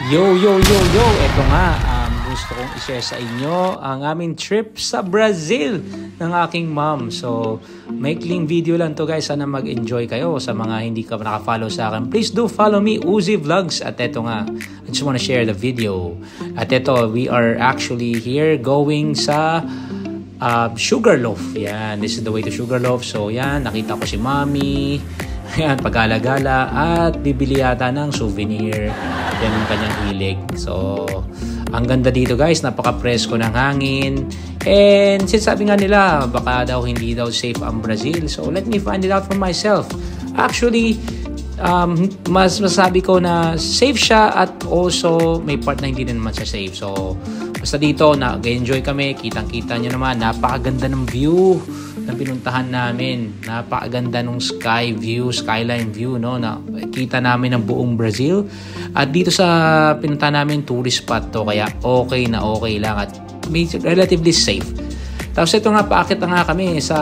Yo, yo, yo, yo! Ito nga, gusto kong i-share sa inyo ang aming trip sa Brazil ng aking mom. So, maikling video lang to guys. Sana mag-enjoy kayo. Sa mga hindi ka naka-follow sa akin, please do follow me, Uzi Vlogs. At ito nga, I just wanna share the video. At ito, we are actually here going sa Sugarloaf. Yan, this is the way to Sugarloaf. So, yan, nakita ko si Mommy. Ayan, pag-alagala at bibili yata ng souvenir. Yan ang kanyang hilig. So, ang ganda dito guys, napaka-presko ng hangin. And since sabi nga nila, baka daw hindi daw safe ang Brazil. So, let me find it out for myself. Actually, mas masabi ko na safe siya at also may part na hindi na naman siya safe. So, basta dito, nag-enjoy kami. Kitang-kita nyo naman, napakaganda ng view na pinuntahan namin. Napakaganda ng skyline view, no? Nakita namin ang buong Brazil. At dito sa pinuntahan namin, tourist spot to. Kaya okay na okay lang at relatively safe. Tapos ito nga, paakit na nga kami sa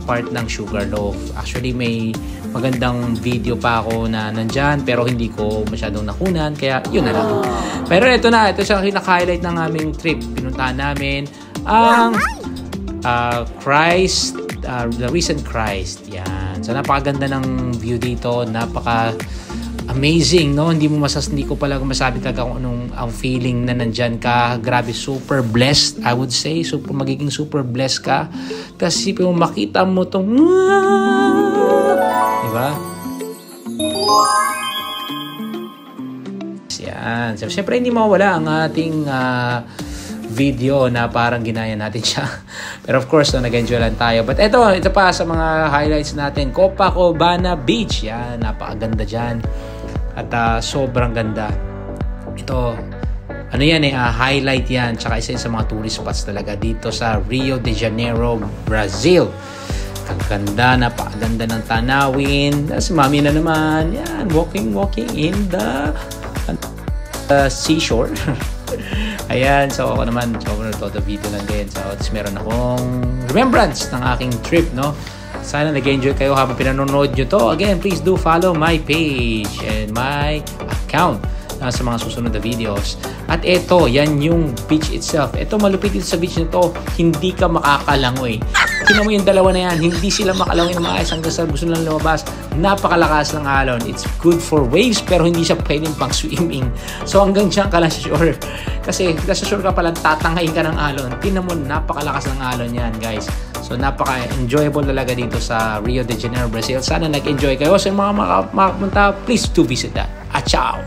part ng Sugarloaf. Actually, may magandang video pa ako na nandyan pero hindi ko masyadong nakunan. Kaya yun na lang. Pero ito na, ito siya kinaka-highlight ng aming trip. Pinuntahan namin ang Christ, the recent Christ. Yan. So napakaganda ng view dito, amazing, no? Hindi ko pala masabi talaga kung anong ang feeling na nandyan ka. Grabe, super blessed, I would say. Magiging super blessed ka. Kasi makita mo tong diba? Yan. So, syempre hindi mawala ang ating video na parang ginaya natin siya. Pero of course, nag-enjoy lang tayo. But ito pa sa mga highlights natin. Copacabana Beach. Yan, napakaganda dyan. At sobrang ganda. Ito, ano yan highlight yan. Tsaka isa sa mga tourist spots talaga dito sa Rio de Janeiro, Brazil. Kaganda, napakaganda ng tanawin. Si Mami na naman. Yan, walking in the seashore. Ayan, so ako naman, the video lang din. So, meron akong remembrance ng aking trip, no? Sana nag-enjoy kayo habang pinanonood nyo to. Again, please do follow my page and my account sa mga susunod na videos. At ito, yan yung beach itself. Ito, malupit dito sa beach na to, hindi ka makakalangoy. Tingnan mo yung dalawa na yan, hindi sila makalangoy na maayos hanggang sa gusto lang lumabas. Napakalakas ng alon. It's good for waves pero hindi siya pwedeng pang swimming. So hanggang dyan ka lang sure. Kasi nasa sure ka palang tatangayin ka ng alon. Tingnan mo, napakalakas ng alon yan guys. So napaka-enjoyable talaga dito sa Rio de Janeiro, Brazil. Sana nag-enjoy kayo. Sa mga makapunta, please do visit that. Ciao!